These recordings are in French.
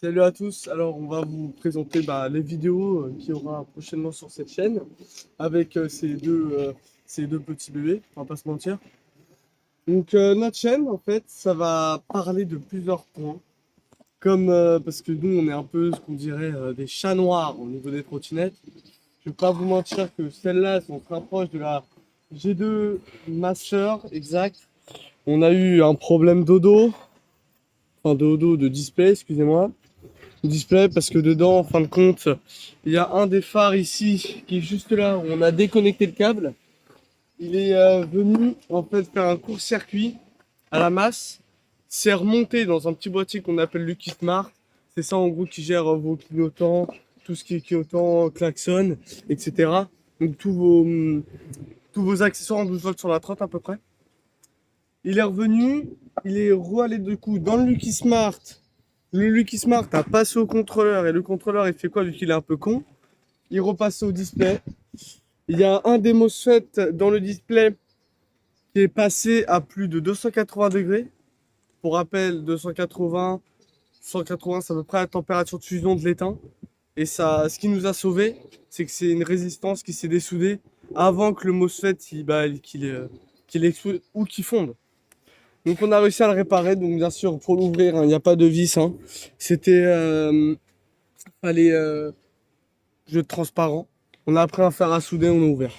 Salut à tous, alors on va vous présenter les vidéos qu'il y aura prochainement sur cette chaîne avec ces deux petits bébés, on va pas se mentir. Donc notre chaîne en fait ça va parler de plusieurs points, comme parce que nous on est un peu ce qu'on dirait des chats noirs au niveau des trottinettes. Je vais pas vous mentir que celle-là on se rapproche de la G2 Master exact. On a eu un problème de display, excusez-moi. Display parce que dedans, en fin de compte, il y a un des phares ici qui est juste là où on a déconnecté le câble. Il est venu en fait faire un court-circuit à la masse. C'est remonté dans un petit boîtier qu'on appelle Lucky Smart. C'est ça en gros qui gère vos clignotants, tout ce qui est clignotant, klaxon, etc. Donc tous vos accessoires en 12 volts sur la trotte à peu près. Il est revenu, il est re-allé du coup dans le Lucky Smart. Le Lucky Smart a passé au contrôleur et le contrôleur il fait quoi vu qu'il est un peu con? Il repasse au display. Il y a un des MOSFET dans le display qui est passé à plus de 280 degrés. Pour rappel, 280, 180 c'est à peu près la température de fusion de l'étain. Et ça, ce qui nous a sauvé, c'est que c'est une résistance qui s'est dessoudée avant que le MOSFET qu'il explose ou qu'il fonde. Donc on a réussi à le réparer, donc bien sûr pour l'ouvrir, il n'y a pas de vis. C'était fallait jeu transparent. On a pris un fer à souder, on a ouvert.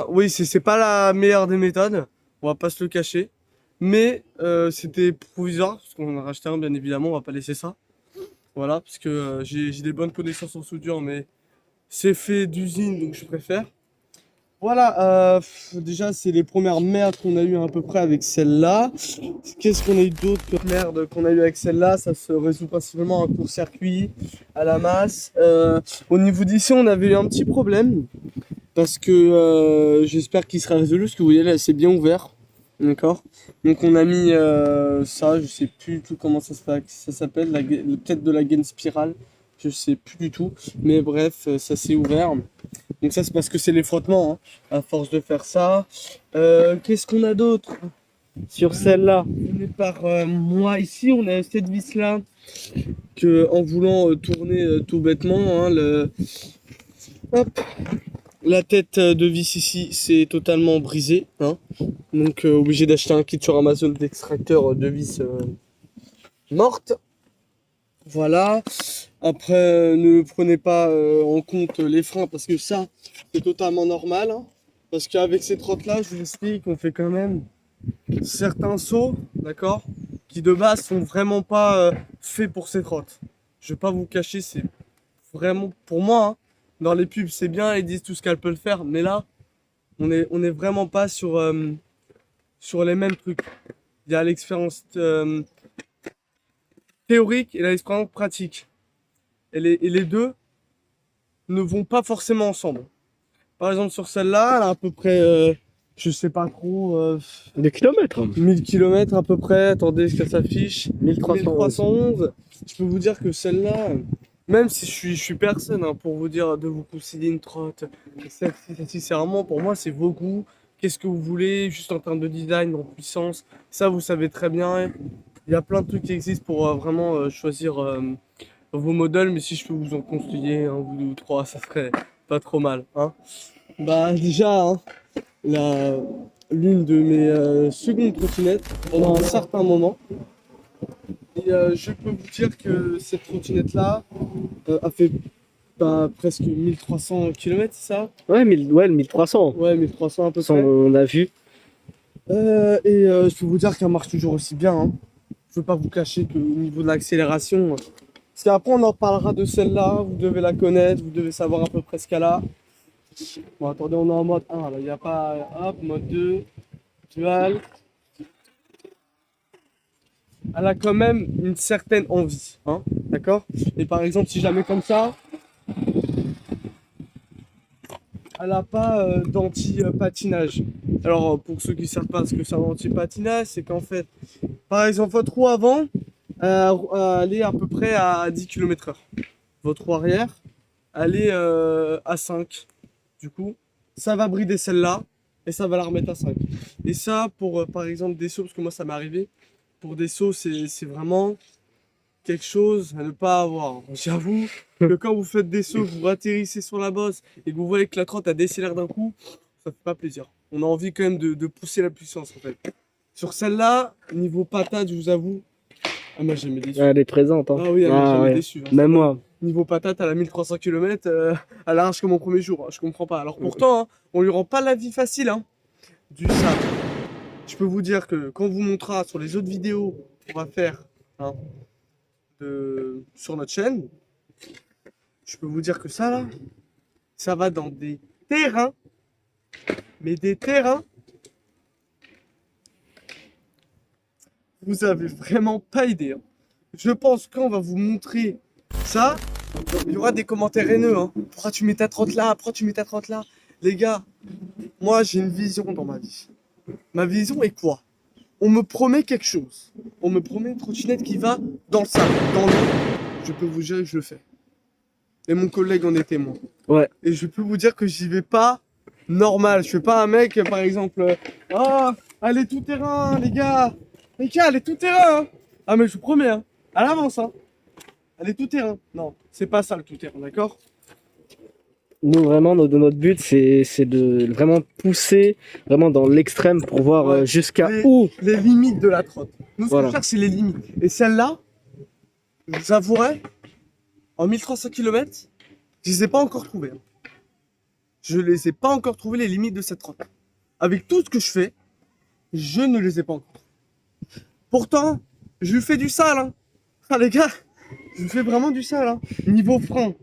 Oui, c'est pas la meilleure des méthodes, on va pas se le cacher. Mais c'était provisoire, parce qu'on en a racheté un bien évidemment, on va pas laisser ça. Voilà, parce que j'ai des bonnes connaissances en soudure, mais c'est fait d'usine, donc je préfère. Voilà, déjà c'est les premières merdes qu'on a eu à peu près avec celle-là. Qu'est-ce qu'on a eu d'autre que merde qu'on a eu avec celle-là? Ça se résout principalement à un court-circuit, à la masse. Au niveau d'ici, on avait eu un petit problème parce que j'espère qu'il sera résolu. Parce que vous voyez là, c'est bien ouvert, d'accord. Donc on a mis ça, je sais plus du tout comment ça s'appelle, la tête de la gaine spirale. Je sais plus du tout, mais bref, ça s'est ouvert. Donc ça c'est parce que c'est les frottements, hein, à force de faire ça. Qu'est-ce qu'on a d'autre sur celle-là? On est par moi ici, on a cette vis là que en voulant tourner tout bêtement, hein, hop, la tête de vis ici c'est totalement brisé, hein. Donc obligé d'acheter un kit sur Amazon d'extracteur de vis morte. Voilà. Après, ne prenez pas en compte les freins parce que ça, c'est totalement normal, hein. Parce qu'avec ces trottes-là, je vous explique, on fait quand même certains sauts, d'accord, qui de base sont vraiment pas faits pour ces trottes. Je vais pas vous cacher, c'est vraiment, pour moi, hein, dans les pubs, c'est bien, ils disent tout ce qu'elles peuvent faire, mais là, on est vraiment pas sur les mêmes trucs. Il y a l'expérience théorique et l'expérience pratique. Et les deux ne vont pas forcément ensemble. Par exemple, sur celle-là, elle a à peu près, je sais pas trop, Des kilomètres. 1000 km à peu près. Attendez, ce que ça s'affiche. 1311. 1311. Je peux vous dire que celle-là, même si je suis personne hein, pour vous dire de vous conseiller une trotte, celle-ci, c'est vraiment pour moi, c'est vos goûts. Qu'est-ce que vous voulez, juste en termes de design, en puissance. Ça, vous savez très bien. Il y a plein de trucs qui existent pour vraiment choisir vos modèles, mais si je peux vous en conseiller un ou trois, ça serait pas trop mal, hein. Bah déjà, hein, l'une de mes secondes trottinettes pendant un certain moment. Et je peux vous dire que cette trottinette-là a fait presque 1300 km, c'est ça? Ouais, 1000, ouais, le 1300. Ouais, 1300 à peu Ça, près. on a vu. Je peux vous dire qu'elle marche toujours aussi bien, hein. Je veux pas vous cacher qu'au niveau de l'accélération, parce qu'après on en reparlera de celle-là, vous devez la connaître, vous devez savoir à peu près ce qu'elle a. Bon, attendez, on est en mode 1, là, il n'y a pas, hop, mode 2, dual. Elle a quand même une certaine envie, hein, d'accord? Et par exemple, si je la mets comme ça, elle n'a pas d'anti-patinage. Alors, pour ceux qui ne savent pas ce que c'est un anti-patinage, c'est qu'en fait, par exemple, votre roue avant, elle est à peu près à 10 km/h. Votre roue arrière, elle est à 5. Du coup, ça va brider celle-là et ça va la remettre à 5. Et ça, pour par exemple des sauts, parce que moi ça m'est arrivé, pour des sauts, c'est vraiment quelque chose à ne pas avoir. J'avoue que quand vous faites des sauts, vous atterrissez sur la bosse et que vous voyez que la trotte a décéléré d'un coup, ça fait pas plaisir. On a envie quand même de pousser la puissance en fait. Sur celle-là, niveau patate, je vous avoue, ah moi j'ai jamais déçu. Elle est présente. Hein. Ah oui, elle m'a jamais ouais. déçu. Hein. Même moi. Niveau patate, elle a 1300 km, elle arrache comme mon premier jour, hein. Je comprends pas. Alors pourtant, hein, on lui rend pas la vie facile, hein. Du sable. Je peux vous dire que quand on vous montrera sur les autres vidéos qu'on va faire hein, sur notre chaîne, je peux vous dire que ça là, ça va dans des terrains, mais des terrains, vous avez vraiment pas idée. Hein. Je pense qu'on va vous montrer ça, il y aura des commentaires haineux. Hein. Pourquoi tu mets ta trotte là? Pourquoi tu mets ta trotte là? Les gars, moi j'ai une vision dans ma vie. Ma vision est quoi? On me promet quelque chose. On me promet une trottinette qui va dans le sable, dans l'eau. Je peux vous dire que je le fais. Et mon collègue en est témoin. Ouais. Et je peux vous dire que j'y vais pas normal. Je fais pas un mec, par exemple, ah, allez tout terrain, les gars. Les gars, allez tout terrain. Hein. Ah, mais je vous promets, hein. À l'avance, hein. Allez tout terrain. Non, c'est pas ça le tout terrain, d'accord? Nous, vraiment, notre but, c'est de vraiment pousser vraiment dans l'extrême pour voir Ouais. jusqu'à où. Les limites de la trotte. Nous, ce Voilà. qu'on cherche, c'est les limites. Et celle-là, je vous avouerai, en 1300 km, je les ai pas encore trouvées. Hein. Je les ai pas encore trouvées, les limites de cette trotte. Avec tout ce que je fais, je ne les ai pas encore. Pourtant, je lui fais du sale. Hein. Ah, les gars, je lui fais vraiment du sale. Hein. Niveau frein,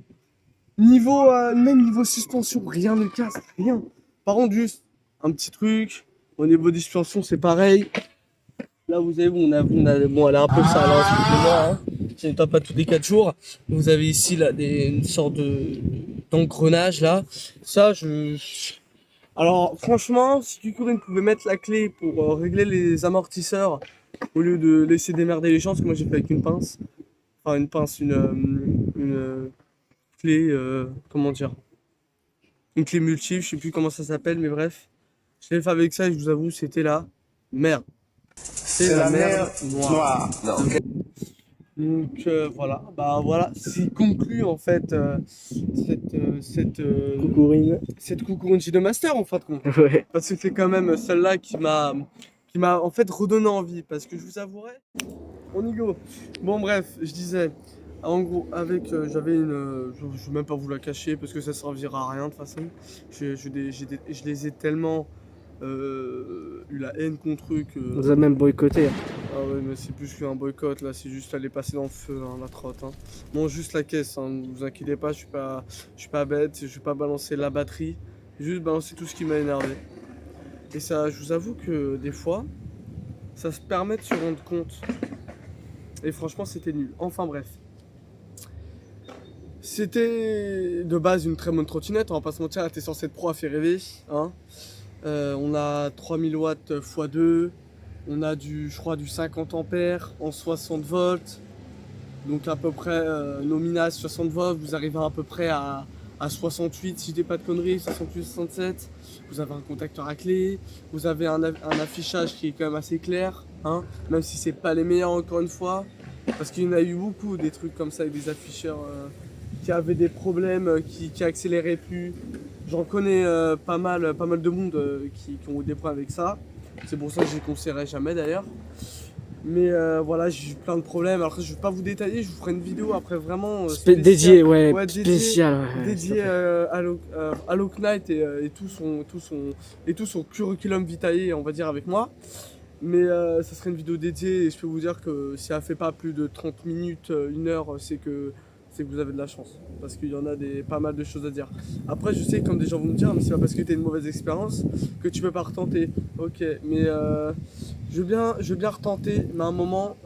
même niveau suspension, rien ne casse, rien. Par contre, juste un petit truc. Au niveau des suspensions, c'est pareil. Là, vous avez, bon, bon, elle est un peu sale, hein, excusez-moi. Hein. Je nettoie pas tous les 4 jours. Vous avez ici là une sorte d'engrenage là. Ça, alors, franchement, si Kukurine pouvait mettre la clé pour régler les amortisseurs au lieu de laisser démerder les gens, parce que moi j'ai fait avec une pince. Enfin, une pince, une clé, comment dire, une clé multiple, je sais plus comment ça s'appelle, mais bref. Je l'ai fait avec ça et je vous avoue, c'était la merde. C'est la merde noire. Donc voilà, bah voilà, c'est conclu en fait cette Kukurine de Master en fin de compte. Ouais. Parce que c'est quand même celle-là qui m'a en fait redonné envie. Parce que je vous avouerai, on y go. Bon bref, je disais, en gros, avec j'avais je vais même pas vous la cacher parce que ça servira à rien de toute façon. Je les ai tellement eu la haine contre eux que. On nous a même boycotté. Hein. Ah ouais, mais c'est plus qu'un boycott là, c'est juste aller passer dans le feu, hein, la trotte. Hein. Bon, juste la caisse, hein, ne vous inquiétez pas, je suis pas bête, je vais pas balancer la batterie, juste balancer tout ce qui m'a énervé. Et ça, je vous avoue que des fois, ça se permet de se rendre compte. Et franchement, c'était nul. Enfin bref. C'était de base une très bonne trottinette, on va pas se mentir, elle était censée être pro, à fait rêver. Hein. On a 3000 watts x2. On a je crois du 50 ampères en 60 volts. Donc à peu près nominal 60 volts. Vous arrivez à peu près à 68 si je dis pas de conneries, 68, 67. Vous avez un contacteur à clé. Vous avez un affichage qui est quand même assez clair. Hein, même si c'est pas les meilleurs encore une fois. Parce qu'il y en a eu beaucoup des trucs comme ça avec des afficheurs qui avaient des problèmes, qui accéléraient plus. J'en connais pas mal de monde qui ont eu des problèmes avec ça. C'est pour ça que je les conseillerais jamais d'ailleurs. Mais voilà, j'ai eu plein de problèmes. Alors je vais pas vous détailler, je vous ferai une vidéo après vraiment dédié, ouais, dédié, spécial. Ouais, dédié à Lock Knight et tout son curriculum vitae, on va dire, avec moi. Mais ça serait une vidéo dédiée et je peux vous dire que si elle fait pas plus de 30 minutes, 1 heure, c'est que vous avez de la chance. Parce qu'il y en a pas mal de choses à dire. Après, je sais, comme des gens vont me dire, mais c'est pas parce que tu as une mauvaise expérience que tu peux pas retenter. Ok, mais je veux bien retenter, mais à un moment,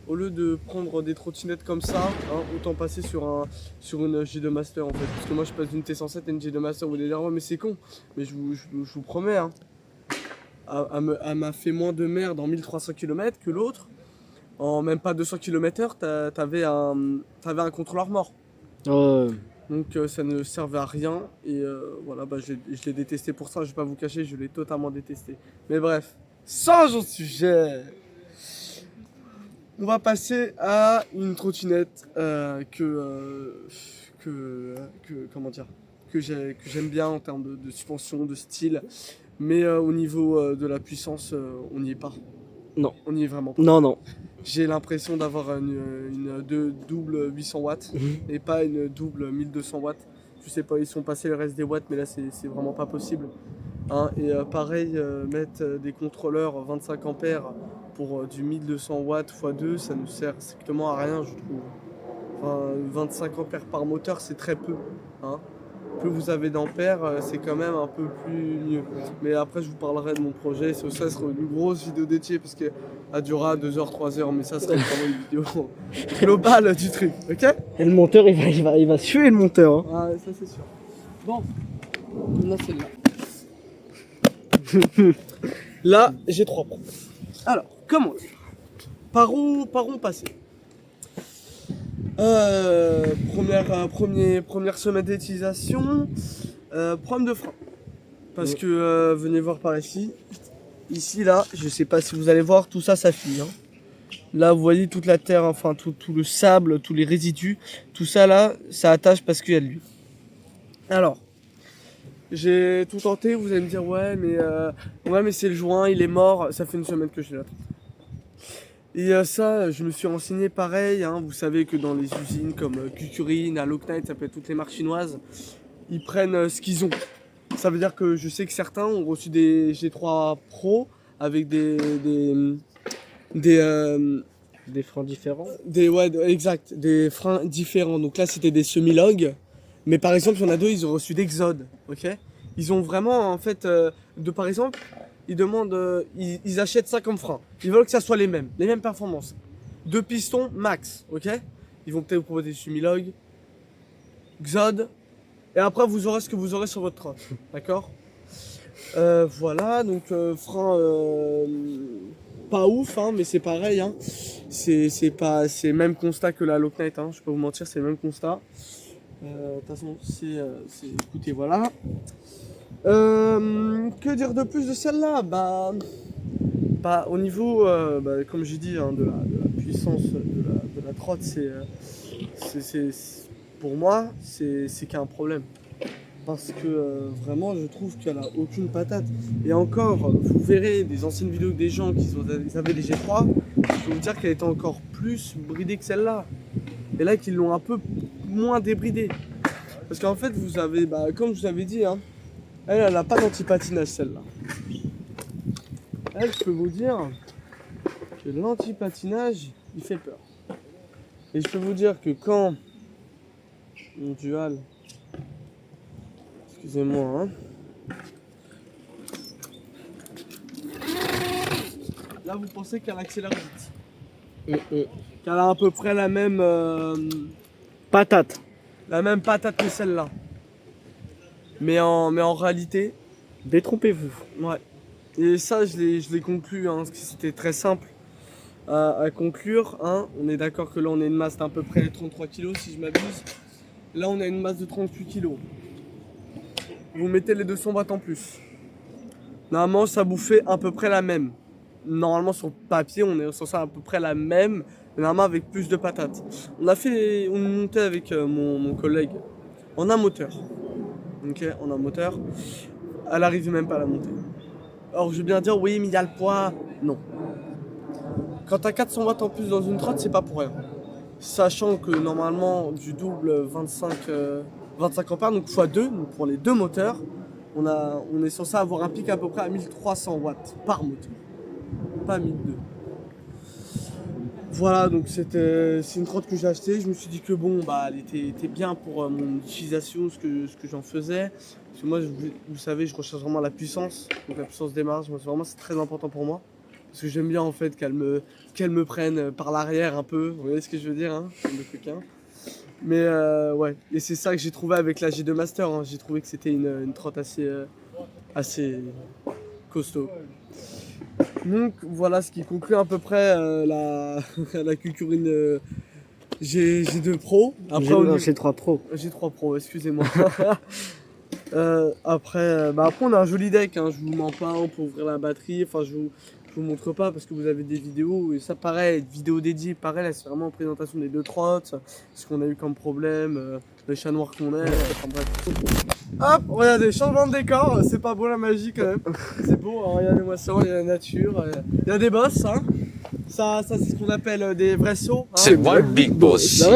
au lieu de prendre des trottinettes comme ça, hein, autant passer sur une G2 Master en fait. Parce que moi, je passe d'une T107 à une G2 Master, vous allez dire, ouais, mais c'est con. Mais je vous promets, hein, elle m'a fait moins de merde en 1300 km que l'autre. En même pas 200 km/h, t'avais un contrôleur mort. Oh. Donc ça ne servait à rien. Et voilà, bah, je l'ai détesté pour ça, je vais pas vous cacher, je l'ai totalement détesté. Mais bref, changeons de sujet. On va passer à une trottinette comment dire, que j'aime bien en termes de suspension, de style. Mais au niveau de la puissance, on n'y est pas. Non. On n'y est vraiment pas. Non, non. J'ai l'impression d'avoir une double 800 watts et pas une double 1200 watts. Je sais pas, ils sont passés le reste des watts, mais là c'est vraiment pas possible. Hein, et pareil, mettre des contrôleurs 25 ampères pour du 1200 watts x 2, ça ne sert strictement à rien, je trouve. Enfin, 25 ampères par moteur, c'est très peu. Hein. Plus vous avez d'ampères, c'est quand même un peu plus mieux. Mais après, je vous parlerai de mon projet. Ça sera une grosse vidéo dédiée parce qu'elle durera 2h, 3h. Mais ça sera vraiment une vidéo globale du truc. Ok? Et le monteur, il va suer le monteur. Hein. Ah, ça c'est sûr. Bon, on a celle-là. Là, j'ai 3 points. Alors, comment dire? Par où passer? Première semaine d'utilisation, problème de frein. Parce que venez voir par ici. Ici, là, je sais pas si vous allez voir, tout ça, ça fuit. Hein. Là, vous voyez toute la terre, enfin tout le sable, tous les résidus. Tout ça, là, ça attache parce qu'il y a de l'huile. Alors, j'ai tout tenté, vous allez me dire, ouais, mais c'est le joint, il est mort. Ça fait une semaine que je l'ai là. Et ça, je me suis renseigné pareil, hein, vous savez que dans les usines comme Kukurin, à Locknight, ça peut être toutes les marques chinoises, ils prennent ce qu'ils ont. Ça veut dire que je sais que certains ont reçu des G3 Pro avec des freins différents. Exact, des freins différents. Donc là, c'était des semi-log. Mais par exemple, il y en a deux, ils ont reçu d'Exode, ok? Ils ont vraiment, en fait, par exemple, ils demandent, ils achètent ça comme frein. Ils veulent que ça soit les mêmes performances. 2 pistons max, ok? Ils vont peut-être vous proposer Sumilog, Xod, et après vous aurez ce que vous aurez sur votre trotte, d'accord? Voilà, donc frein pas ouf, hein, mais c'est pareil, hein. C'est le même constat que la Locknight, hein, je peux pas vous mentir, c'est le même constat. De toute façon, écoutez, voilà. Que dire de plus de celle-là? Au niveau, comme j'ai dit, hein, de la puissance de la trotte, pour moi, c'est qu'il y a un problème. Parce que vraiment, je trouve qu'elle a aucune patate. Et encore, vous verrez des anciennes vidéos des gens qui avaient des G3, je peux vous dire qu'elle était encore plus bridée que celle-là. Et là, qu'ils l'ont un peu moins débridée. Parce qu'en fait, vous avez, comme je vous avais dit, hein, elle n'a pas d'antipatinage, celle-là. Elle, je peux vous dire que l'antipatinage, il fait peur. Et je peux vous dire que quand mon dual, excusez-moi, hein, là vous pensez qu'elle accélère vite. Qu'elle a à peu près la même patate. La même patate que celle-là. Mais en réalité, détrompez-vous. Ouais. Et ça, je l'ai conclu, hein, parce que c'était très simple à conclure. Hein. On est d'accord que là, on a une masse d'à peu près 33 kg, si je m'abuse. Là, on a une masse de 38 kg. Vous mettez les 200 watts en plus. Normalement, ça bouffait à peu près la même. Normalement, sur le papier, on est censé à peu près la même, mais normalement avec plus de patates. On montait avec mon collègue en un moteur. Ok, en un moteur. Elle n'arrive même pas à la monter. Alors je vais bien dire, oui, mais il y a le poids. Non. Quand tu as 400 watts en plus dans une trotte, c'est pas pour rien. Sachant que normalement, du double 25 ampères, donc x2, donc pour les deux moteurs, on est censé avoir un pic à peu près à 1300 watts par moteur. Pas 1200. Voilà, donc c'est une trotte que j'ai achetée. Je me suis dit que bon, elle était bien pour mon utilisation, ce que j'en faisais. Parce que moi, vous savez, je recherche vraiment la puissance, donc la puissance des marches. Vraiment, c'est très important pour moi. Parce que j'aime bien en fait qu'elle me prenne par l'arrière un peu. Vous voyez ce que je veux dire, hein, comme le coquin. Mais ouais, et c'est ça que j'ai trouvé avec la G2 Master. Hein. J'ai trouvé que c'était une trotte assez costaud. Donc voilà ce qui conclut à peu près la Kukurin G2 Pro. Après, G3 Pro. G3 Pro, excusez-moi. Après, on a un joli deck, hein, je vous mens pas, on peut ouvrir la batterie, enfin je vous vous montre pas parce que vous avez des vidéos et ça pareil, vidéo dédiée, pareil là c'est vraiment en présentation des deux trottes, ce qu'on a eu comme problème, les chats noirs qu'on a, enfin bref. Hop, regardez, changement de décor, c'est pas beau la magie quand même, c'est beau, hein, regardez-moi ça, il y a la nature, il y a des bosses, hein. Ça c'est ce qu'on appelle des vrais sauts. Hein. C'est moi le big boss.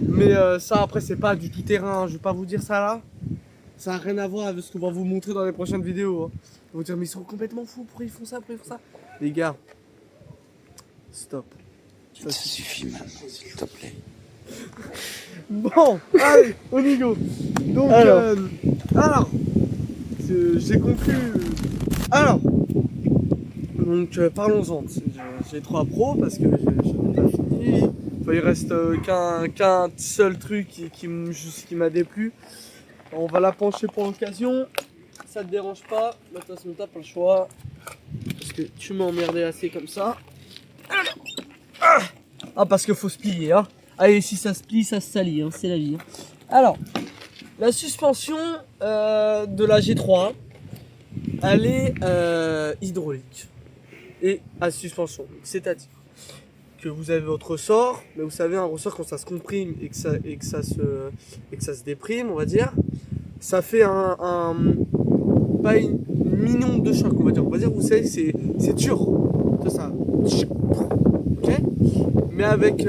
Mais ça après c'est pas du tout terrain, hein. Je vais pas vous dire ça là. Ça n'a rien à voir avec ce qu'on va vous montrer dans les prochaines vidéos. Hein. Vous dire mais ils sont complètement fous, pourquoi ils font ça, pourquoi ils font ça. Les gars, stop. Ça suffit maintenant, s'il te plaît. Bon, allez, on y go. Donc, alors j'ai conclu. Alors, donc parlons-en. J'ai 3 pros parce que je n'ai pas fini. Enfin, il reste qu'un seul truc qui m'a déplu. On va la pencher pour l'occasion. Ça te dérange pas. De toute façon, t'as pas le choix. Parce que tu m'as emmerdé assez comme ça. Ah, parce qu'il faut se plier. Hein. Allez, si ça se plie, ça se salit. Hein. C'est la vie. Hein. Alors, la suspension de la G3, elle est hydraulique et à suspension. C'est-à-dire que vous avez votre ressort, mais vous savez, un ressort quand ça se comprime et que ça se déprime, on va dire, ça fait pas une mini-onde de choc, on va dire. On va dire, vous savez, c'est dur. C'est ça. Ok. Mais avec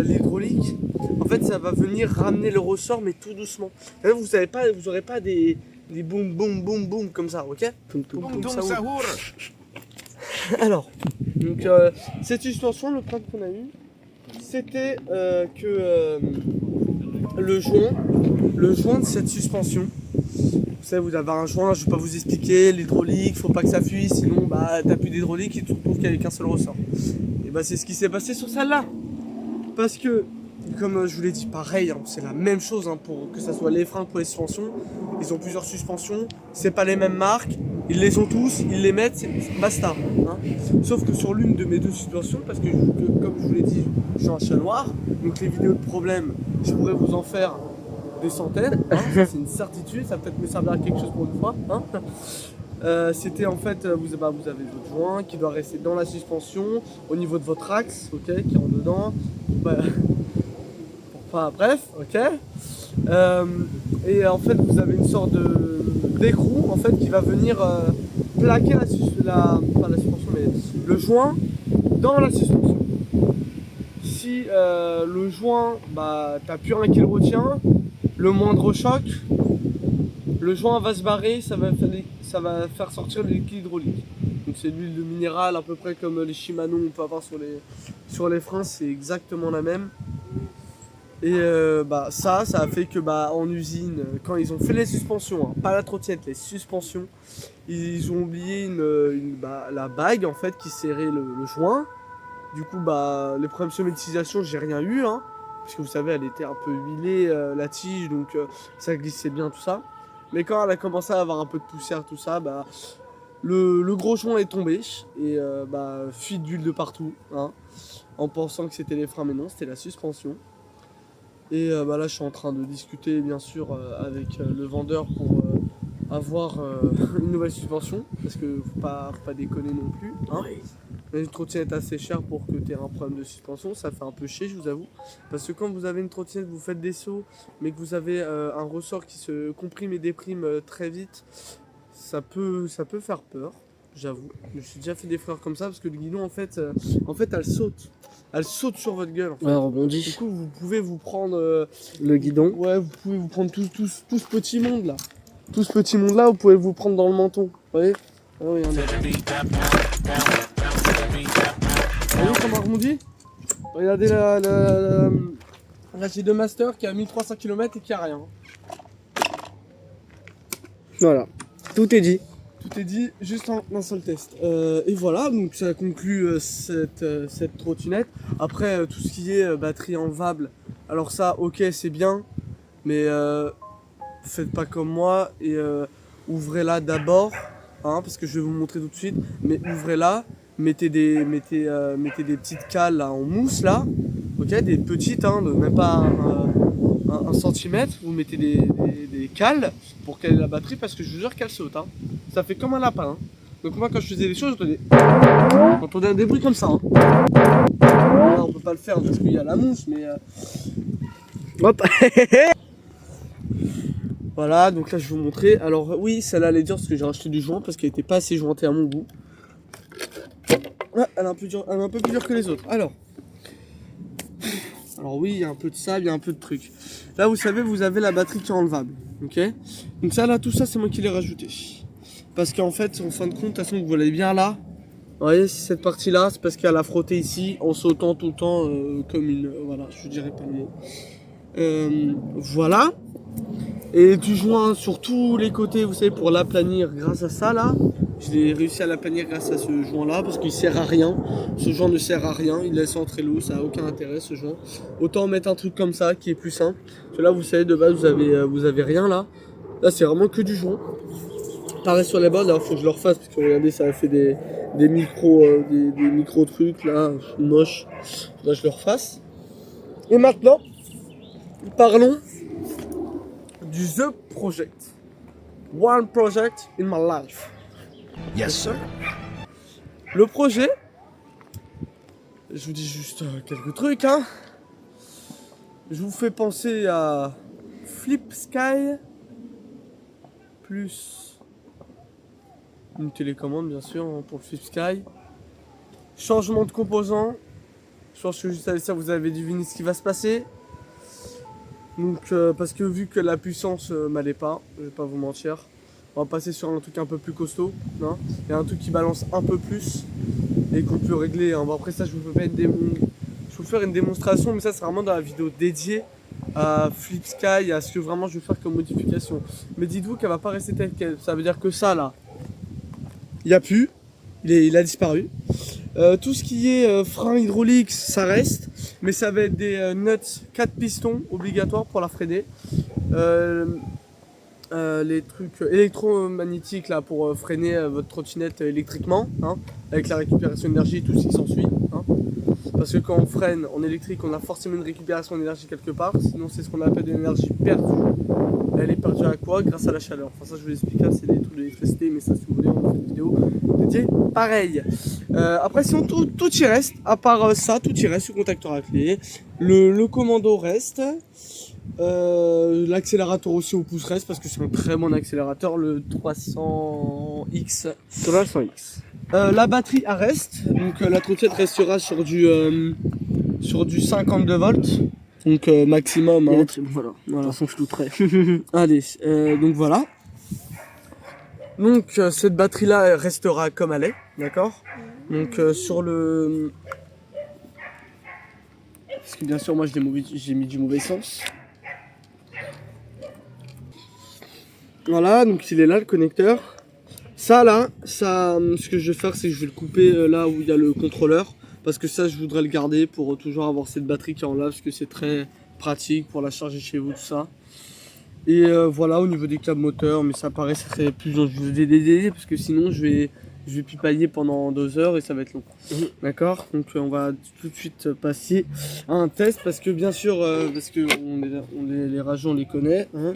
l'hydraulique, en fait, ça va venir ramener le ressort, mais tout doucement. Vous aurez pas des boum boum boum boum comme ça, ok. Boum, ça roule. Alors, donc cette suspension, le problème qu'on a eu, c'était que le joint de cette suspension, vous savez, vous avez un joint, je vais pas vous expliquer, l'hydraulique, faut pas que ça fuit, sinon bah t'as plus d'hydraulique et tu te retrouves qu'avec un seul ressort. Et bah c'est ce qui s'est passé sur celle-là. Parce que, comme je vous l'ai dit, pareil, hein, c'est la même chose hein, pour que ça soit les freins pour les suspensions. Ils ont plusieurs suspensions, c'est pas les mêmes marques, ils les ont tous, ils les mettent, basta. Hein. Sauf que sur l'une de mes 2 suspensions, parce que comme je vous l'ai dit, je suis un chat noir, donc les vidéos de problème, je pourrais vous en faire des centaines, hein, c'est une certitude, ça peut peut-être me servir à quelque chose pour une fois. Hein. C'était en fait, vous avez votre joint qui doit rester dans la suspension, au niveau de votre axe, ok, qui rentre dedans. Bah, bref, ok. Et en fait, vous avez une sorte d'écrou en fait qui va venir plaquer pas la suspension, mais le joint dans la suspension. Si le joint, bah, t'as plus rien qui le retient, le moindre choc, le joint va se barrer, ça va faire sortir le liquide hydraulique. Donc c'est l'huile de minéral à peu près comme les Shimano on peut avoir sur les freins, c'est exactement la même. Et bah ça a fait que bah en usine, quand ils ont fait les suspensions, hein, pas la trottinette, les suspensions, ils ont oublié la bague en fait qui serrait le joint. Du coup bah les problèmes de somatisation j'ai rien eu hein, parce que vous savez elle était un peu huilée la tige donc ça glissait bien tout ça. Mais quand elle a commencé à avoir un peu de poussière tout ça, bah le gros joint est tombé et bah fuite d'huile de partout hein, en pensant que c'était les freins mais non c'était la suspension. Et bah là je suis en train de discuter bien sûr avec le vendeur pour avoir une nouvelle suspension parce que faut pas déconner non plus hein. Une trottinette assez chère pour que tu aies un problème de suspension, ça fait un peu chier je vous avoue. Parce que quand vous avez une trottinette, vous faites des sauts, mais que vous avez un ressort qui se comprime et déprime très vite, ça peut faire peur, j'avoue. Je me suis déjà fait des frères comme ça parce que le guidon en fait elle saute. Elle saute sur votre gueule en fait. Ouais, rebondit. Du coup vous pouvez vous prendre le guidon. Ouais, vous pouvez vous prendre tout ce petit monde là. Tout ce petit monde là, vous pouvez vous prendre dans le menton. Vous voyez? Ah oui, regardez. Vous voyez comment rebondi? Regardez la G2 Master qui a 1300 km et qui a rien. Voilà, tout est dit. Tout est dit juste en un seul test. Et voilà, donc ça conclut cette trottinette. Après, tout ce qui est batterie enlevable, alors ça, ok, c'est bien, mais faites pas comme moi et ouvrez-la d'abord, hein, parce que je vais vous montrer tout de suite. Mais ouvrez-la, mettez des petites cales là, en mousse là, ok, des petites, hein, de même pas un centimètre. Vous mettez des cales pour caler la batterie parce que je vous jure qu'elle saute. Hein. Ça fait comme un lapin. Hein. Donc moi quand je faisais les choses, j'entendais un bruits comme ça. Hein. Là, on peut pas le faire parce qu'il y a la mousse, mais... Hop. Voilà, donc là je vais vous montrer. Alors oui, celle-là elle est dure parce que j'ai racheté du joint parce qu'elle était pas assez jointée à mon goût. Ouais, elle est un peu plus dure que les autres. Alors oui, il y a un peu de sable, il y a un peu de trucs. Là vous savez, vous avez la batterie qui est enlevable. Ok. Donc ça là, tout ça c'est moi qui l'ai rajouté. Parce qu'en fait, en fin de compte, de toute façon, vous voyez bien là. Vous voyez, cette partie-là, c'est parce qu'elle a frotté ici en sautant tout le temps comme une... voilà, je dirais pas le mot. Voilà. Et du joint sur tous les côtés, vous savez, pour l'aplanir grâce à ça là. Je l'ai réussi à l'aplanir grâce à ce joint-là parce qu'il sert à rien. Ce joint ne sert à rien, il laisse entrer l'eau, ça n'a aucun intérêt ce joint. Autant mettre un truc comme ça qui est plus simple. Parce que là, vous savez, de base, vous avez rien là. Là, c'est vraiment que du joint. Pareil sur les bords, d'ailleurs faut que je le refasse parce que regardez ça a fait des micros des micro trucs là, moche. Faudrait que je le refasse. Et maintenant, parlons du The Project. One project in my life. Yes, sir. Le projet, je vous dis juste quelques trucs hein. Je vous fais penser à Flip Sky plus une télécommande bien sûr hein, pour le Flip Sky. Changement de composants. Je pense que juste avec ça vous avez deviné ce qui va se passer. Donc parce que vu que la puissance m'allait pas, je vais pas vous mentir. On va passer sur un truc un peu plus costaud. Hein. Il y a un truc qui balance un peu plus et qu'on peut régler. Hein. Bon, après ça je vous fais je vais vous faire une démonstration, mais ça c'est vraiment dans la vidéo dédiée à Flip Sky, à ce que vraiment je vais faire comme modification. Mais dites-vous qu'elle va pas rester telle quelle. Ça veut dire que ça là, il n'y a plus, il a disparu. Tout ce qui est frein hydraulique, ça reste, mais ça va être des nuts 4 pistons obligatoires pour la freiner. Les trucs électromagnétiques là pour freiner votre trottinette électriquement, hein, avec la récupération d'énergie et tout ce qui s'ensuit. Hein. Parce que quand on freine en électrique, on a forcément une récupération d'énergie quelque part, sinon c'est ce qu'on appelle de l'énergie perdue. Elle est perdue à quoi? Grâce à la chaleur. Enfin ça je vous l'explique, c'est des trucs d'électricité, mais ça si vous voulez on fait une vidéo dédiée pareil. Après sinon tout y reste, à part ça, tout y reste, le contacteur à clé, le commando reste, l'accélérateur aussi au pouce reste parce que c'est un très bon accélérateur, le 300X. 300X. La batterie elle reste, donc la trottinette restera sur du 52 volts. Donc maximum. Hein. Voilà. De toute façon, je douterais. Allez, donc voilà. Donc cette batterie là elle restera comme elle est, d'accord. Donc sur le... Parce que bien sûr moi j'ai mis du mauvais sens. Voilà, donc il est là le connecteur. Ça là, ça, ce que je vais faire c'est que je vais le couper là où il y a le contrôleur. Parce que ça je voudrais le garder pour toujours avoir cette batterie qui est en là. Parce que c'est très pratique pour la charger chez vous, tout ça. Et voilà au niveau des câbles moteurs, mais ça paraît ça serait plus dans le DDD parce que sinon je vais pipailler pendant 2 heures et ça va être long. D'accord. Donc on va tout de suite passer à un test parce que bien sûr parce que les rageux on les connaît. Hein.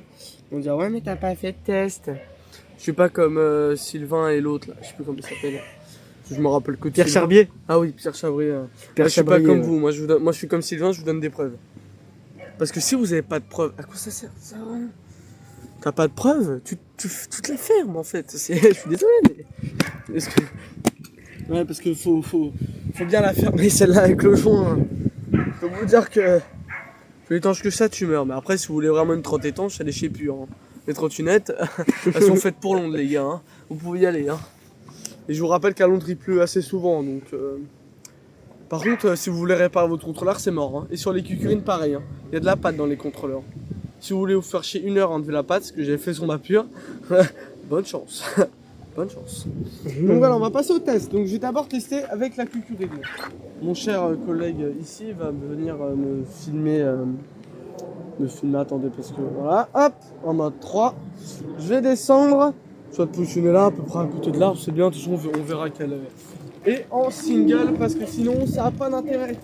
On dit ouais mais t'as pas fait de test. Je suis pas comme Sylvain et l'autre là, je sais plus comment il s'appelle. Je me rappelle que Pierre Charbier. Ah oui, Pierre Charbier. Pierre je suis pas Chabrier, comme vous, moi je suis comme Sylvain, je vous donne des preuves. Parce que si vous avez pas de preuves, à quoi ça sert ça? T'as pas de preuves, tu te la fermes en fait. Je suis désolé, mais. Ouais, parce que faut bien la fermer celle-là avec le joint. Faut vous dire que. Plus étanche que ça, tu meurs. Mais après, si vous voulez vraiment une trotte étanche, elle est chez Pure. Hein. Les trottinettes, elles sont faites pour Londres, les gars. Hein. Vous pouvez y aller. Hein. Et je vous rappelle qu'à Londres, il pleut assez souvent. Donc. Par contre, si vous voulez réparer votre contrôleur, c'est mort. Hein. Et sur les cucurines, pareil. Hein. Il y a de la pâte dans les contrôleurs. Si vous voulez vous faire chier 1 heure à enlever la pâte, ce que j'ai fait sur ma Pure, bonne chance. Bonne chance. Donc voilà, on va passer au test. Donc je vais d'abord tester avec la cucurine. Mon cher collègue ici va venir me filmer. Attendez, parce que voilà. Hop, en mode 3. Je vais descendre. Je vais te positionner là, à peu près à côté de l'arbre. C'est bien, de toute façon, on verra quelle est. Et en single, parce que sinon, ça n'a pas d'intérêt.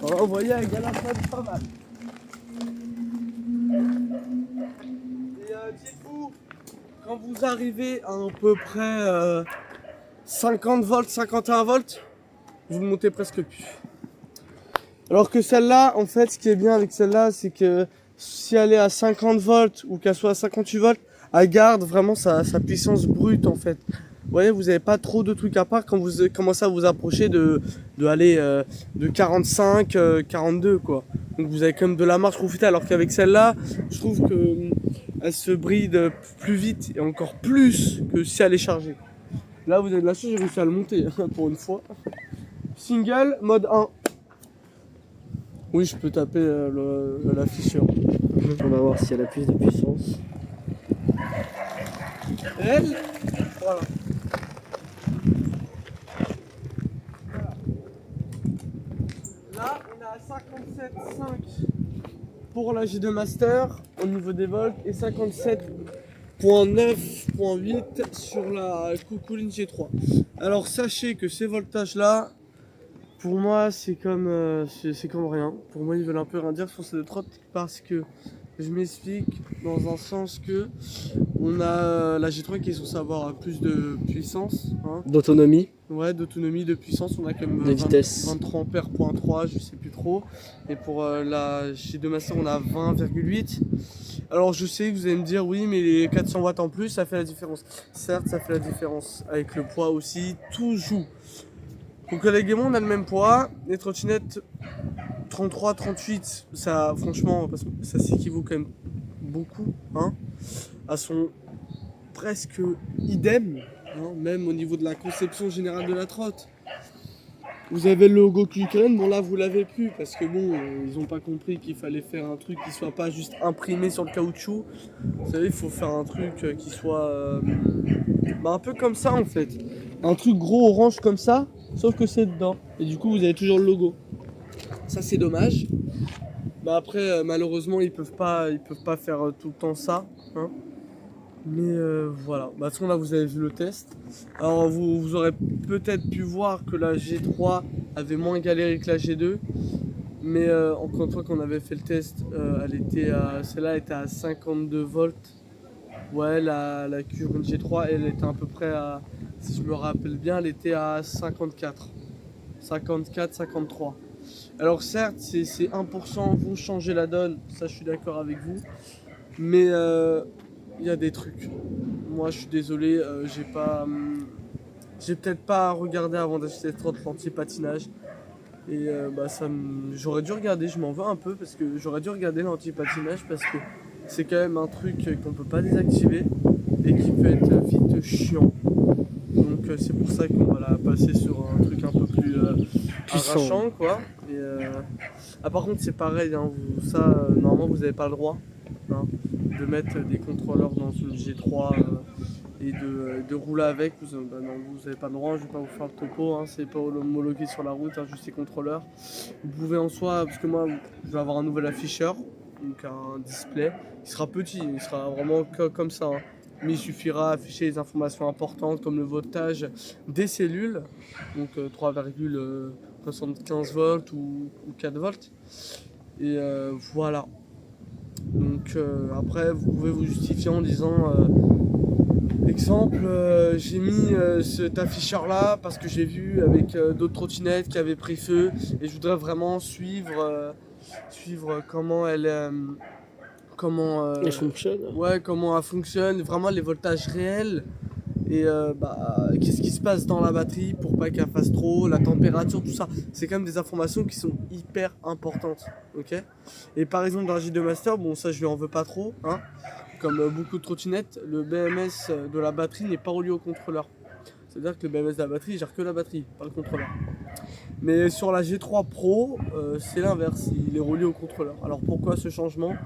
Oh, vous voyez, il y a la pâte pas mal. vous arrivez à peu près 50 volts, 51 volts, vous montez presque plus. Alors que celle-là, en fait, ce qui est bien avec celle-là, c'est que si elle est à 50 volts ou qu'elle soit à 58 volts, elle garde vraiment sa puissance brute en fait. Vous voyez, vous n'avez pas trop de trucs à part quand vous commencez à vous approcher de 45, 42 quoi. Donc vous avez quand même de la marge profitée, alors qu'avec celle-là, je trouve que elle se bride plus vite et encore plus que si elle est chargée. Là, vous avez de la chance, j'ai réussi à le monter pour une fois. Single, mode 1. Oui, je peux taper l'afficheur. On va voir si elle a plus de puissance. Elle, voilà. Là, on est à 57,5 pour la G2 Master au niveau des volts et 57,9,8 sur la Kukulin G3. Alors sachez que ces voltages là, pour moi c'est comme rien. Pour moi ils veulent un peu rien dire sur ces deux trottes parce que je m'explique dans un sens que on a la G3 qui est censée avoir plus de puissance, hein. D'autonomie. Ouais, d'autonomie, de puissance, on a quand même De vitesse. 23 ampères, point 3, je sais plus trop. Et pour la G2 Master, on a 20,8. Alors je sais que vous allez me dire, oui, mais les 400 watts en plus, ça fait la différence. Certes, ça fait la différence. Avec le poids aussi, tout joue. Donc les Gaimon, on a le même poids. Les trottinettes 33, 38, ça, franchement, parce que ça s'équivaut quand même beaucoup, hein. Elles sont presque idem. Hein, même au niveau de la conception générale de la trotte. Vous avez le logo Quickren, bon là vous l'avez plus parce que bon, ils ont pas compris qu'il fallait faire un truc qui soit pas juste imprimé sur le caoutchouc. Vous savez, il faut faire un truc qui soit un peu comme ça en fait. Un truc gros orange comme ça, sauf que c'est dedans. Et du coup vous avez toujours le logo. Ça c'est dommage. Bah après malheureusement ils peuvent pas faire tout le temps ça. Hein. Mais voilà, bah, de toute façon là vous avez vu le test. Alors vous aurez peut-être pu voir que la G3 avait moins galéré que la G2. Mais encore une fois quand on avait fait le test, celle-là était à 52 volts. Ouais, la Kurin G3 elle était à peu près à, si je me rappelle bien, elle était à 54, 53. Alors certes ces 1% vont changer la donne, ça je suis d'accord avec vous. Mais il y a des trucs. Moi, je suis désolé, j'ai peut-être pas regardé avant d'acheter cette trotte l'anti-patinage. Et j'aurais dû regarder, je m'en veux un peu parce que j'aurais dû regarder l'anti-patinage parce que c'est quand même un truc qu'on peut pas désactiver et qui peut être vite chiant. Donc c'est pour ça qu'on va la passer sur un truc un peu plus arrachant quoi. Et, par contre c'est pareil, hein, normalement vous n'avez pas le droit. Hein, de mettre des contrôleurs dans une G3 et de rouler avec. Non, vous n'avez pas le droit, je vais pas vous faire le topo, hein, c'est pas homologué sur la route, hein, juste les contrôleurs. Vous pouvez en soi, parce que moi je vais avoir un nouvel afficheur, donc un display, il sera petit, il sera vraiment comme ça. Hein. Mais il suffira d'afficher les informations importantes comme le voltage des cellules, donc 3,75 volts ou 4 volts. Et voilà. Donc après vous pouvez vous justifier en disant exemple j'ai mis cet afficheur là parce que j'ai vu avec d'autres trottinettes qui avaient pris feu et je voudrais vraiment suivre comment elle fonctionne. Ouais, comment elle fonctionne, vraiment les voltages réels. Et qu'est-ce qui se passe dans la batterie pour pas qu'elle fasse trop, la température, tout ça. C'est quand même des informations qui sont hyper importantes. Ok. Et par exemple dans la G2 Master, bon ça je lui en veux pas trop. Hein. Comme beaucoup de trottinettes, le BMS de la batterie n'est pas relié au contrôleur. C'est-à-dire que le BMS de la batterie, il gère que la batterie, pas le contrôleur. Mais sur la G3 Pro, c'est l'inverse, il est relié au contrôleur. Alors pourquoi ce changement ?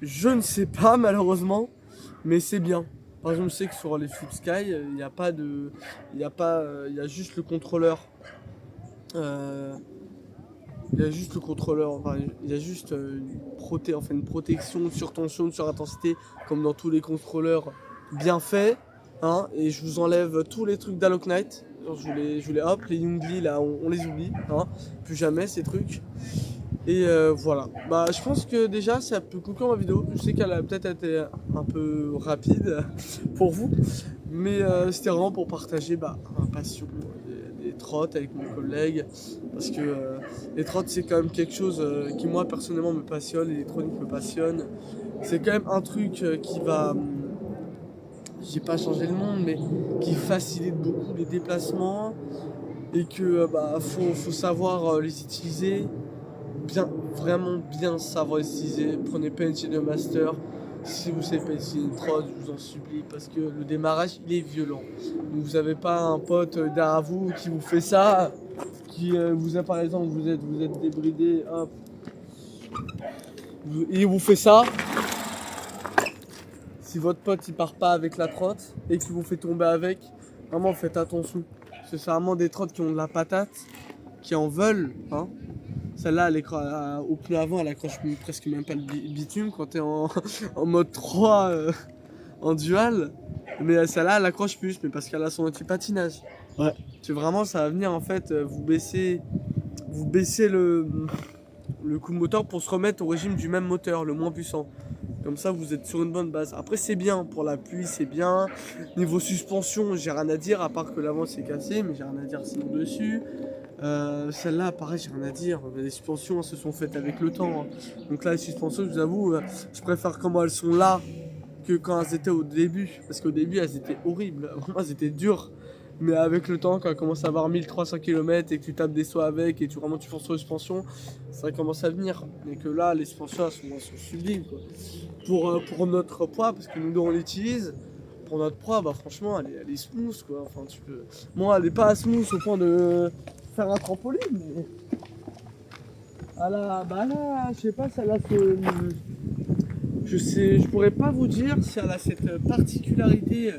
Je ne sais pas malheureusement, mais c'est bien. Par exemple, je sais que sur les Flip Sky, il y a juste le contrôleur. Il y a juste le contrôleur. Enfin, il y a juste une protection, une surtension, une surintensité, comme dans tous les contrôleurs bien faits. Hein, et je vous enlève tous les trucs d'Alok Knight. Je voulais hop, les Youngli là, on les oublie. Hein, plus jamais ces trucs. Et voilà. Bah, je pense que déjà, ça peut conclure ma vidéo. Je sais qu'elle a peut-être été un peu rapide pour vous, mais c'était vraiment pour partager ma passion des trottes avec mes collègues. Parce que les trottes, c'est quand même quelque chose qui, moi, personnellement, me passionne. L'électronique me passionne. C'est quand même un truc qui va, j'ai pas changé le monde, mais qui facilite beaucoup les déplacements et que faut savoir les utiliser. Bien, vraiment bien savoir utiliser. Prenez pas une chaîne de master. Si vous savez pas utiliser une trot, je vous en supplie, parce que le démarrage il est violent. Donc, vous avez pas un pote derrière vous qui vous fait ça, qui vous a par exemple, vous êtes débridé, hop, il vous fait ça. Si votre pote il part pas avec la trotte et qu'il vous fait tomber avec, vraiment faites attention. Parce que c'est vraiment des trottes qui ont de la patate, qui en veulent, hein. Celle-là, au pneu avant, elle accroche presque même pas le bitume quand t'es en, en mode 3 en dual. Mais celle-là, elle accroche plus, mais parce qu'elle a son anti-patinage. Ouais. C'est vraiment, ça va venir en fait, vous baissez le coup de moteur pour se remettre au régime du même moteur, le moins puissant. Comme ça, vous êtes sur une bonne base. Après, c'est bien pour la pluie, c'est bien. Niveau suspension, j'ai rien à dire, à part que l'avant c'est cassé, mais j'ai rien à dire sinon dessus. Celle-là, pareil, j'ai rien à dire. Les suspensions se sont faites avec le temps, hein. Donc là, les suspensions, je vous avoue, je préfère comment elles sont là que quand elles étaient au début. Parce qu'au début, elles étaient horribles. Vraiment, elles étaient dures. Mais avec le temps, quand elles commencent à avoir 1300 km et que tu tapes des sauts avec et tu forces aux suspensions, ça commence à venir. Et que là, les suspensions, elles sont sublimes, quoi. Pour notre poids, parce que nous, on l'utilise. Pour notre poids, franchement, elle est smooth, quoi. Enfin, tu peux... Moi, elle est pas smooth au point de faire un trampoline, mais je sais pas si elle a je pourrais pas vous dire si elle a cette particularité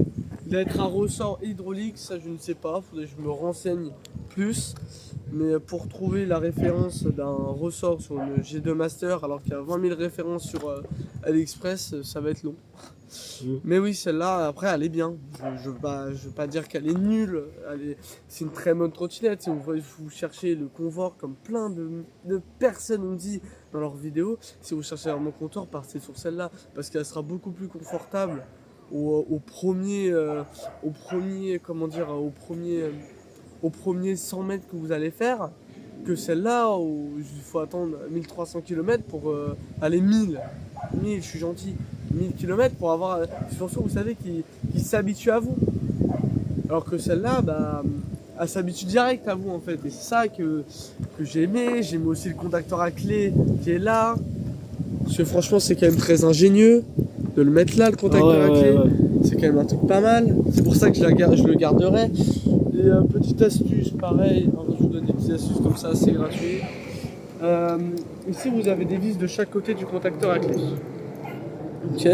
d'être un ressort hydraulique, ça je ne sais pas, faudrait que je me renseigne plus. Mais pour trouver la référence d'un ressort sur une G2 Master alors qu'il y a 20 000 références sur AliExpress, ça va être long. Mais oui, celle-là, après, elle est bien. Je veux pas dire qu'elle est nulle. C'est une très bonne trottinette. Si vous cherchez le confort, comme plein de personnes ont dit dans leurs vidéos, si vous cherchez vraiment le confort, partez sur celle-là. Parce qu'elle sera beaucoup plus confortable au premier, au premier 100 mètres que vous allez faire. Que celle-là où il faut attendre 1300 km pour aller 1000, je suis gentil, 1000 km pour avoir une suspension, vous savez, qui s'habitue à vous. Alors que celle-là, elle s'habitue direct à vous en fait. Et c'est ça que j'ai aimé. J'ai aimé aussi le contacteur à clé qui est là. Parce que franchement, c'est quand même très ingénieux de le mettre là, le contacteur à clé. Ouais. C'est quand même un truc pas mal. C'est pour ça que je le garderai. Et petite astuce, pareil, je vous donne des petites astuces comme ça, c'est gratuit. Ici, vous avez des vis de chaque côté du contacteur à clé. Ok,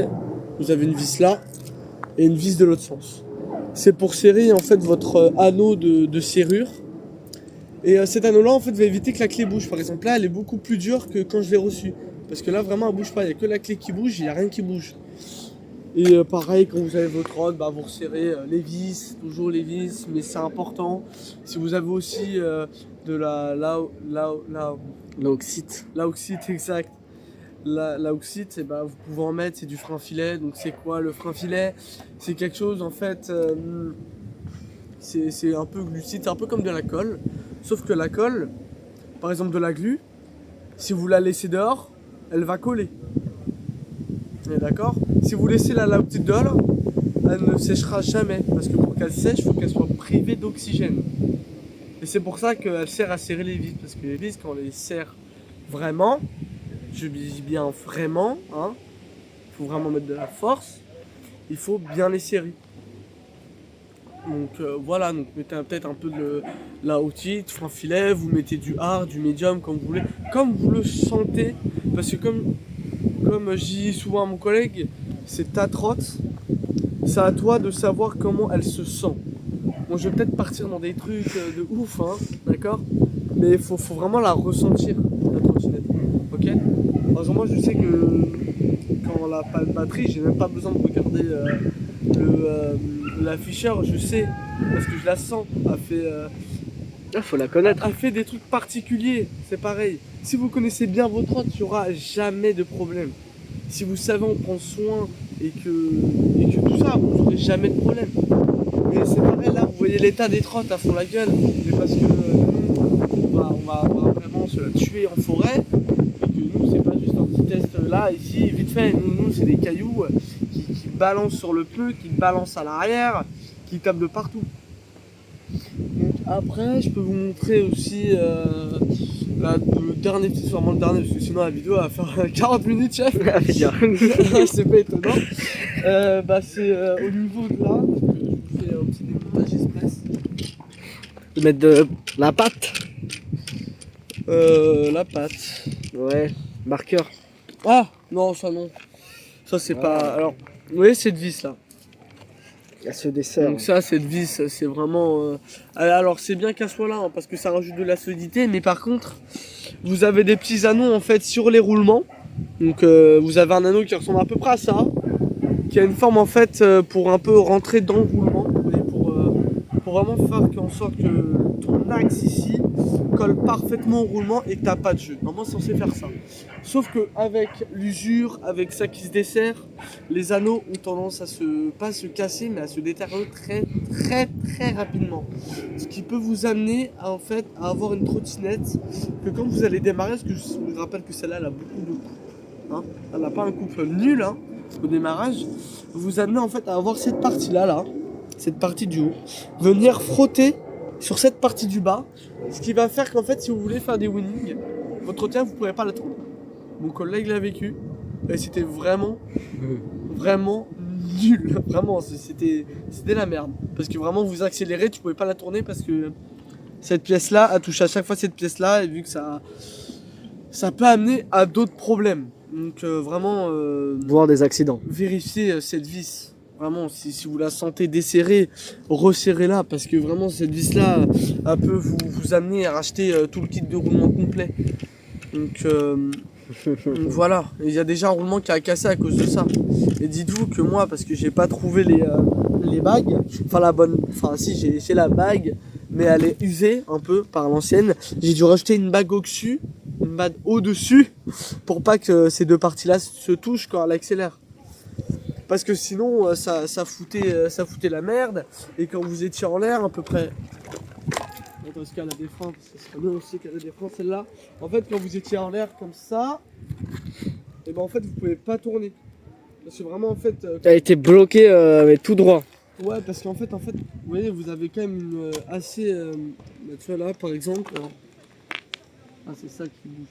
vous avez une vis là et une vis de l'autre sens. C'est pour serrer en fait votre anneau de serrure. Et cet anneau-là, en fait, va éviter que la clé bouge. Par exemple, là, elle est beaucoup plus dure que quand je l'ai reçue. Parce que là, vraiment, elle bouge pas. Il n'y a que la clé qui bouge, il n'y a rien qui bouge. Et pareil, quand vous avez votre rod, vous resserrez les vis, toujours les vis, mais c'est important. Si vous avez aussi de l'oxyte. L'oxyte, exact. L'oxyte, vous pouvez en mettre, c'est du frein filet. Donc c'est quoi le frein filet? C'est quelque chose en fait, c'est un peu glucide, c'est un peu comme de la colle. Sauf que la colle, par exemple de la glu, si vous la laissez dehors, elle va coller. D'accord? Si vous laissez la petite dehors, elle ne séchera jamais. Parce que pour qu'elle sèche, il faut qu'elle soit privée d'oxygène. Et c'est pour ça qu'elle sert à serrer les vis. Parce que les vis, quand on les serre vraiment, je dis bien vraiment, hein, il faut vraiment mettre de la force, il faut bien les serrer. Donc voilà, donc mettez peut-être un peu de la otite, frein filet, vous mettez du hard, du médium, comme vous voulez, comme vous le sentez. Parce que comme je dis souvent à mon collègue, c'est ta trotte, c'est à toi de savoir comment elle se sent. Moi je vais peut-être partir dans des trucs de ouf, hein, d'accord? Mais il faut vraiment la ressentir, la trottinette, ok? Par exemple, moi je sais que quand on n'a pas de batterie, j'ai même pas besoin de regarder l'afficheur, je sais, parce que je la sens, elle fait... faut la connaître. Elle fait des trucs particuliers, c'est pareil. Si vous connaissez bien vos trottes, il n'y aura jamais de problème. Si vous savez en prendre soin et que tout ça, vous n'aurez jamais de problème. Mais c'est pareil là, vous voyez l'état des trottes à fond la gueule, mais parce que nous, on va vraiment se la tuer en forêt, et que nous, c'est pas juste un petit test là, ici, vite fait. Nous c'est des cailloux qui balancent sur le pneu, qui balancent à l'arrière, qui tapent de partout. Donc après, je peux vous montrer aussi le dernier petit, vraiment le dernier, parce que sinon la vidéo va faire 40 minutes, chef. C'est pas étonnant. C'est au niveau de là, donc, je vous fais un petit démontage express. De mettre de la pâte. La pâte. Ouais, marqueur. Ah non, ça non. Ça c'est pas. Alors, vous voyez cette vis là. Elle se dessert. Donc ça, cette vis, c'est vraiment... Alors c'est bien qu'elle soit là, hein, parce que ça rajoute de la solidité, mais par contre, vous avez des petits anneaux en fait sur les roulements. Donc vous avez un anneau qui ressemble à peu près à ça, qui a une forme en fait pour un peu rentrer dans le roulement, vous voyez, pour vraiment faire en sorte que ton axe ici colle parfaitement au roulement et que t'as pas de jeu. Normalement c'est censé faire ça. Sauf que avec l'usure, avec ça qui se dessert, les anneaux ont tendance à pas se casser, mais à se détériorer très rapidement. Ce qui peut vous amener à, en fait, à avoir une trottinette que quand vous allez démarrer, parce que je vous rappelle que celle-là elle a beaucoup de coups, hein, elle n'a pas un couple nul hein, au démarrage, vous amenez en fait à avoir cette partie-là, là, cette partie du haut, venir frotter sur cette partie du bas, ce qui va faire qu'en fait si vous voulez faire des winnings, votre trottinette vous ne pourrez pas la tourner. Mon collègue l'a vécu et c'était vraiment nul, vraiment c'était la merde, parce que vraiment vous accélérez, tu pouvais pas la tourner parce que cette pièce là a touché à chaque fois cette pièce là, et vu que ça peut amener à d'autres problèmes, donc vraiment Voir des accidents. vérifiez cette vis, vraiment si vous la sentez desserrée, resserrez-la, parce que vraiment cette vis là elle peut vous amener à racheter tout le kit de roulement complet. Donc voilà, il y a déjà un roulement qui a cassé à cause de ça. Et dites-vous que moi, parce que j'ai pas trouvé les bagues, enfin si j'ai la bague, mais elle est usée un peu par l'ancienne. J'ai dû rajouter une bague au-dessus, une bague au-dessus, pour pas que ces deux parties-là se touchent quand elle accélère. Parce que sinon, ça foutait la merde, et quand vous étiez en l'air, à peu près... Attends, est-ce qu'elle a des freins? Ça serait bien aussi qu'elle a des freins, celle-là. En fait, quand vous étiez en l'air comme ça, et ben en fait, vous pouvez pas tourner. Parce que vraiment, en fait... Elle a été bloquée, mais tout droit. Ouais, parce qu'en fait, vous voyez, vous avez quand même une assez... tu vois là, par exemple... Ah, c'est ça qui bouge.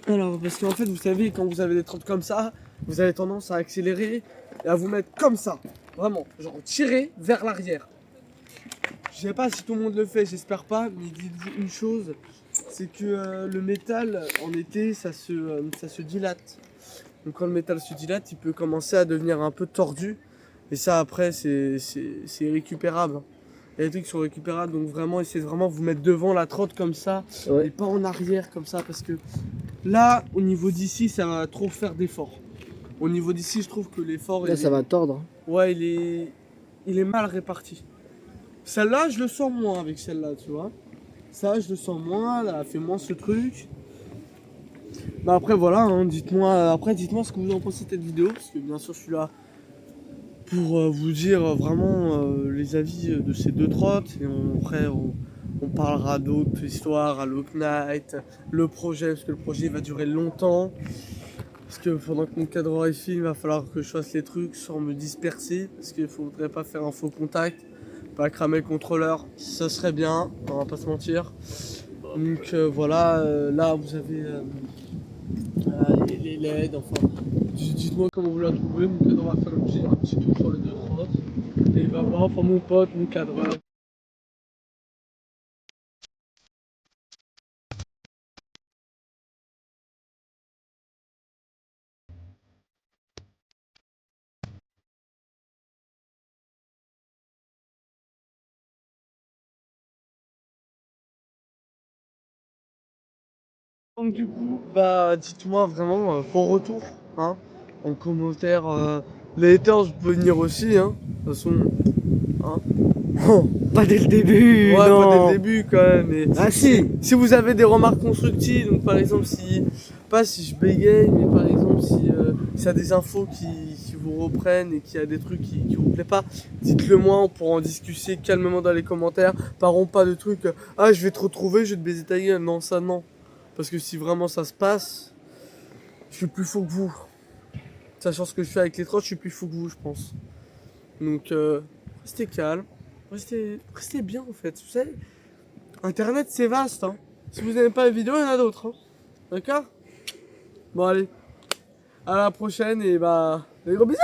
Alors, parce qu'en fait, vous savez, quand vous avez des trottes comme ça, vous avez tendance à accélérer et à vous mettre comme ça. Vraiment, genre tirer vers l'arrière. Je sais pas si tout le monde le fait, j'espère pas, mais dites-vous une chose, c'est que le métal, en été, ça se dilate. Donc quand le métal se dilate, il peut commencer à devenir un peu tordu. Et ça, après, c'est récupérable. Il y a des trucs qui sont récupérables, donc vraiment, essayez de vraiment vous mettre devant la trotte comme ça, Ouais. et pas en arrière comme ça, parce que là, au niveau d'ici, ça va trop faire d'efforts. Au niveau d'ici, je trouve que l'effort... Là, ça va tordre. Ouais, il est mal réparti. Celle-là, je le sens moins avec celle-là, tu vois. Ça, je le sens moins, elle a fait moins ce truc. Bah après, voilà, hein, dites-moi ce que vous en pensez de cette vidéo, parce que bien sûr, je suis là pour vous dire vraiment les avis de ces deux trottes. Et après, on parlera d'autres histoires à Lock Night, le projet, parce que le projet va durer longtemps. Parce que pendant que mon cadreur est filme, il va falloir que je fasse les trucs sans me disperser, parce qu'il ne faudrait pas faire un faux contact, pas cramer le contrôleur, ça serait bien, on va pas se mentir. Donc voilà, là vous avez les LED, enfin, dites-moi comment vous la trouvez, mon cadreur va faire un petit tour sur les deux trottes, et il va voir, enfin mon pote, mon cadreur. Donc du coup, bah dites-moi vraiment vos retours, hein, en commentaire. Les haters, vous pouvez venir aussi, hein, de toute façon, hein. Pas dès le début, Ouais, non. pas dès le début quand même. Mais Ah si. si vous avez des remarques constructives, donc par exemple pas si je bégaye, mais par exemple s'il y a des infos qui vous reprennent et qu'il y a des trucs qui vous plaît pas, dites-le moi, on pourra en discuter calmement dans les commentaires. Parlons pas de trucs, ah je vais te retrouver, je vais te baiser ta gueule, non ça non. Parce que si vraiment ça se passe, je suis plus fou que vous. Sachant ce que je fais avec les trolls, je suis plus fou que vous je pense. Donc restez calme, restez bien en fait, vous savez. Internet c'est vaste, hein. Si vous n'aimez pas les vidéos, il y en a d'autres, hein. D'accord? Bon allez, à la prochaine et bah, des gros bisous.